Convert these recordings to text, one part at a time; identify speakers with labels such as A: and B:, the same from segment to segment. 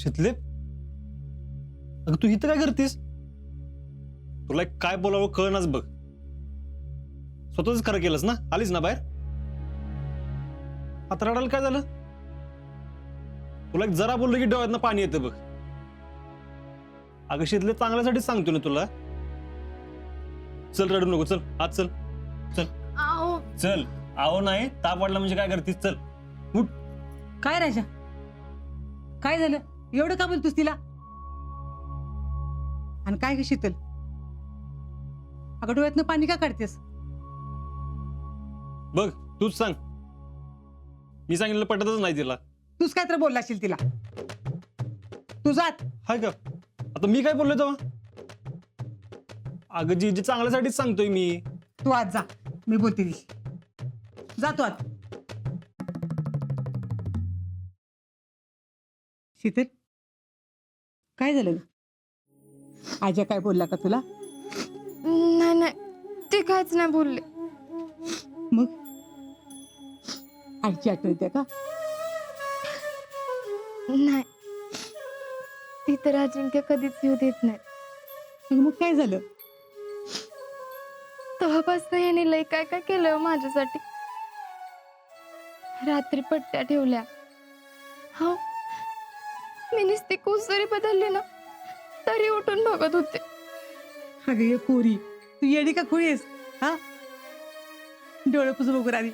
A: शितले, अगं तू इथं काय करतेस? तुला काय बोलावं कळनाच बघ. स्वतःच खरं केलंस ना, आलीस ना बाहेर. आता रडायला काय झालं? तुला जरा बोललो की डोळ्यातनं पाणी येतं बघ. अगं शितले, चांगल्यासाठीच सांगतो ना तुला. चल रडू नको, चल आत चल. चल
B: आओ
A: चल. आहो नाही, ताप वाढला म्हणजे काय करतीस? चल उठ.
C: काय राजा, काय झालं? एवढं का बोलतोस तिला? आणि काय ग शीतल, अगं डोळ्यातनं पाणी का काढतेस?
A: बघ तूच सांग. मी सांगितलं पटतच नाही तिला.
C: तूच काय तर बोलला असेल तिला. तू जात.
A: हाय का? आता मी काय बोललोय तेव्हा? अगं जी चांगल्यासाठीच सांगतोय मी.
C: तू आत जा, मी बोलते ती. जा तू आत. शीतल, काय झालं? आजा काय बोलला का तुला?
B: नाही नाही, ते काहीच नाही बोलले.
C: मग आईची आठवण येते का?
B: नाही, ती तर अजिंक्य कधीच येऊ देत नाही.
C: मग काय झालं?
B: तेव्हापासून याने लय काय काय केलं माझ्यासाठी. रात्री पट्ट्या ठेवल्या. हो, मी नुसती कुसरी बदलली ना तरी उठून बघत होते.
C: अगं ये पोरी, तू येडी का खुळी आहेस? हा, डोळे पुसून उभं राहिली.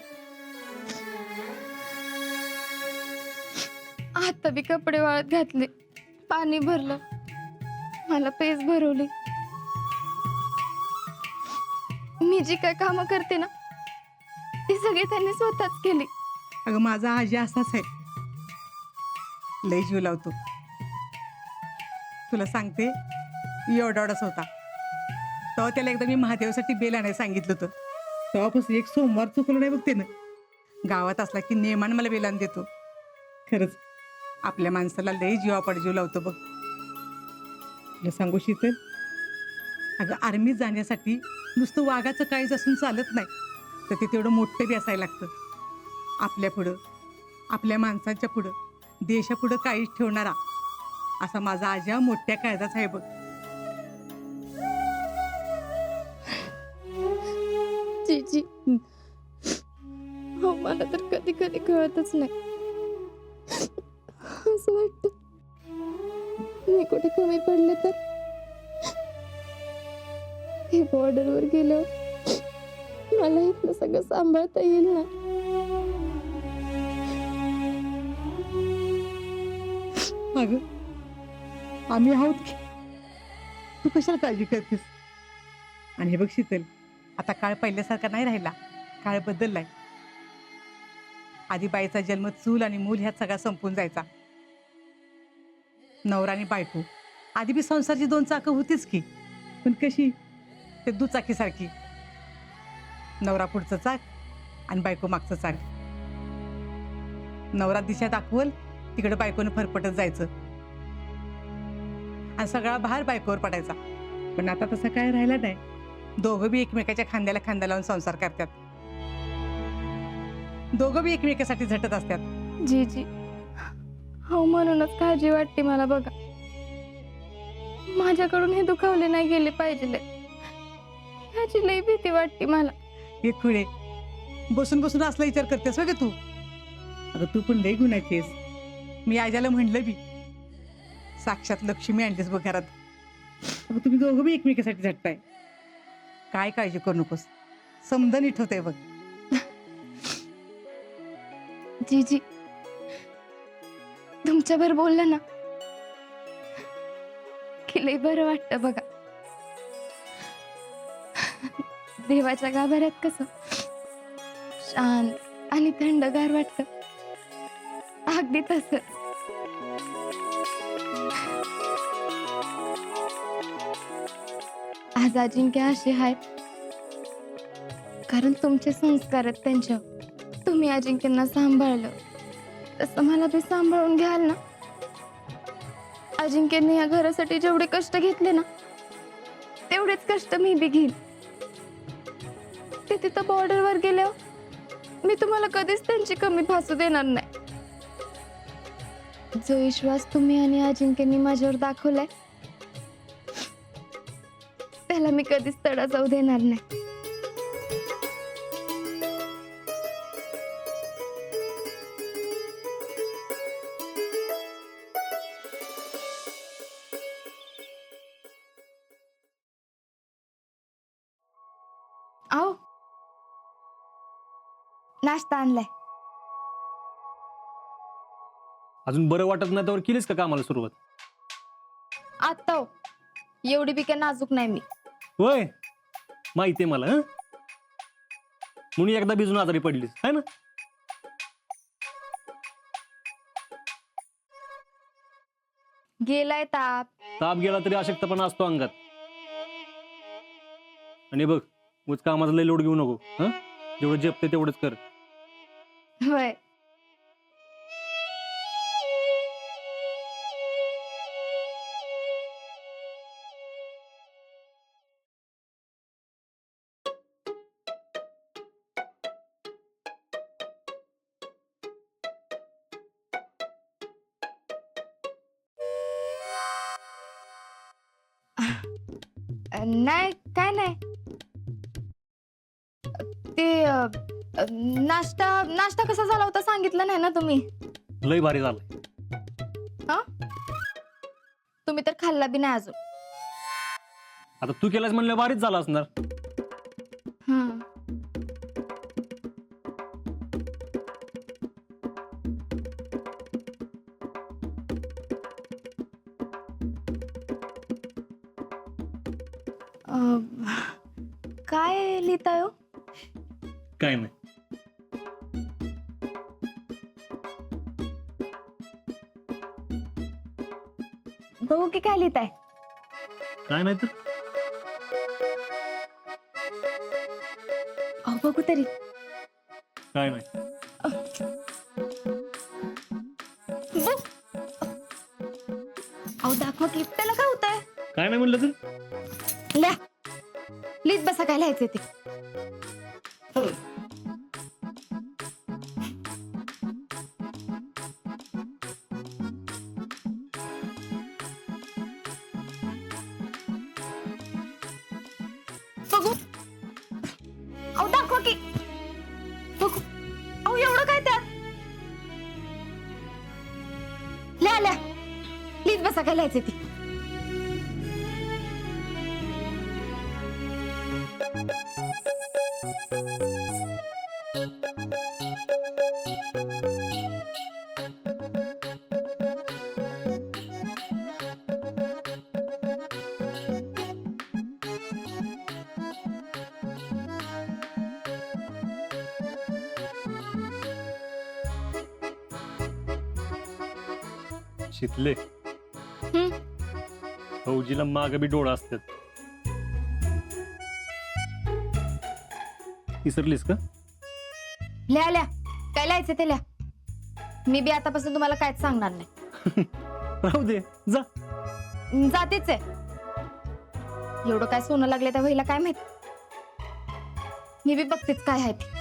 B: आता बी कपडे वाळत घातले, पाणी भरलं, मला पेज भरवली. मी जी काय कामं करते ना ती सगळी त्यांनी स्वतःच केली.
C: अगं माझा आजी असाच आहे, लय जीव लावतो. तुला सांगते, एवढाच होता तेव्हा त्याला एकदा मी महादेवासाठी बेल आणायला सांगितलं होतं. तेव्हापासून एक सोमवार चुकलं नाही बघ त्यानं. गावात असला की नेमानं मला बेल आण देतो. खरंच आपल्या माणसाला लय जीवापड जीव लावतो बघ. तुला सांगू शीतल, अगं आर्मीत जाण्यासाठी नुसतं वाघाचं काळीज असून चालत नाही, तर ते तेवढं मोठं बी असायला लागतं. आपल्या पुढं, आपल्या माणसांच्या पुढं, देशापुढं काळीज ठेवणारा असा माझा आजा मोठ्या काळजाचा आहे बघ.
B: जीजी, हो मला तर कधी कधी कळतच नाही. असं वाटतं मी कुठे कमी पडले तर. हे बॉर्डरवर गेलं मला इथलं सगळं सांभाळता येईल ना.
C: अगं आम्ही आहोत की, तू कशाला काळजी करतेस? आणि हे बघ शीतल, आता काळ पहिल्यासारखा नाही राहिला, काळ बदललाय. आधी बाईचा जन्म चूल आणि मूल ह्यात सगळा संपून जायचा. नवरा आणि बायको आधी बी संसारची दोन चाकं होतीच की, पण कशी? ते दुचाकीसारखी. नवरा पुढचं चाक आणि बायको मागचं चाक. नवरा दिशा दाखवल तिकडे बायकोनं फरफटत जायचं आणि सगळा भार बायकोवर पडायचा. पण आता तसं काय राहिलं नाही. दोघं बी एकमेकाच्या खांद्याला खांदा लावून संसार करतात. दोघं बी एकमेकासाठी झटत असतात.
B: जीजी, हो म्हणूनच काळजी वाटते मला बघा. माझ्याकडून हे दुखावले नाही गेले पाहिजे, ह्याची लई भीती वाटते मला.
C: हे खुळे, बसून बसून असला विचार करतेस वगैरे तू? अगं तू पण लई गुणाची आहेस. मी आजाला म्हणलं बी, साक्षात लक्ष्मी आणलीस बघ घरात. अगं तुम्ही दोघं बी एकमेकासाठी झटताय. काय काळजी करू नकोस, समजा नीट होतंय बघ.
B: जीजी, तुमच्यावर बोललं ना की लई बरं वाटतं बघा. देवाच्या गाभाऱ्यात कसं शांत आणि थंडगार वाटतं, अगदी तसंच. आज अजिंक्य असे आहेत कारण तुमचे संस्कार आहेत त्यांच्यावर. तुम्ही अजिंक्यांना सांभाळलं तसं मला बी सांभाळून घ्याल ना. अजिंक्यने या घरासाठी जेवढे कष्ट घेतले ना तेवढेच कष्ट मी बी घेईन. ते तिथं बॉर्डरवर गेल्यावर मी तुम्हाला कधीच त्यांची कमी भासू देणार नाही. जो विश्वास तुम्ही आणि अजिंक्यनी माझ्यावर दाखवलाय त्याला मी कधीच तडा जाऊ देणार नाही. आओ, नाश्ता आणलाय.
A: अजून बरं वाटत नाही त्यावर केलीस का कामाला सुरुवात?
B: आता हो, एवढी बी काय नाजूक नाही मी.
A: होय, माहितीये मला. हं? म्हणून एकदा भिजून आजारी पडलीस है ना?
B: गेलाय ताप.
A: ताप गेला तरी अशक्तपणा असतो अंगात. आणि बघ, उच कामाचा लय लोड घेऊ नको. हं? जेवढं जपते तेवढंच कर.
B: होय. नाही, काय नाही. ते नाश्ता नाश्ता कसा झाला होता सांगितलं नाही ना तुम्ही.
A: लय भारी झालं.
B: तुम्ही तर खाल्ला बी नाही अजून.
A: आता तू केलास म्हणलं भारीच झाला असणार.
B: हं. काय लिहिताय हो?
A: काय नाही.
B: बघू की काय लिहिताय.
A: काय नाही तर
B: अहो बघू तरी.
A: काय नाही.
B: अहो दाखवा की त्याला काय होतंय.
A: काय नाही म्हणलं तर
B: लिहा. लिहित बसा काय लिहायचं ते. बघू. अहो दाखवा की. बघू. अहो एवढं काय त्यात. लिहा लिहा. लिहित बसा काय लिहायचं ते.
A: शितले, फौजीला माग बी डोळा असतात. विसरलीस का?
B: लिहा लिहा. काय लिहायचं ते लिहा. मी बी आतापासून तुम्हाला काहीच सांगणार नाही.
A: राहू दे, जा.
B: जातेच आहे. एवढं काय सोनं लागले त्या वहीला काय माहित. मी बी बघतेच काय आहे ते.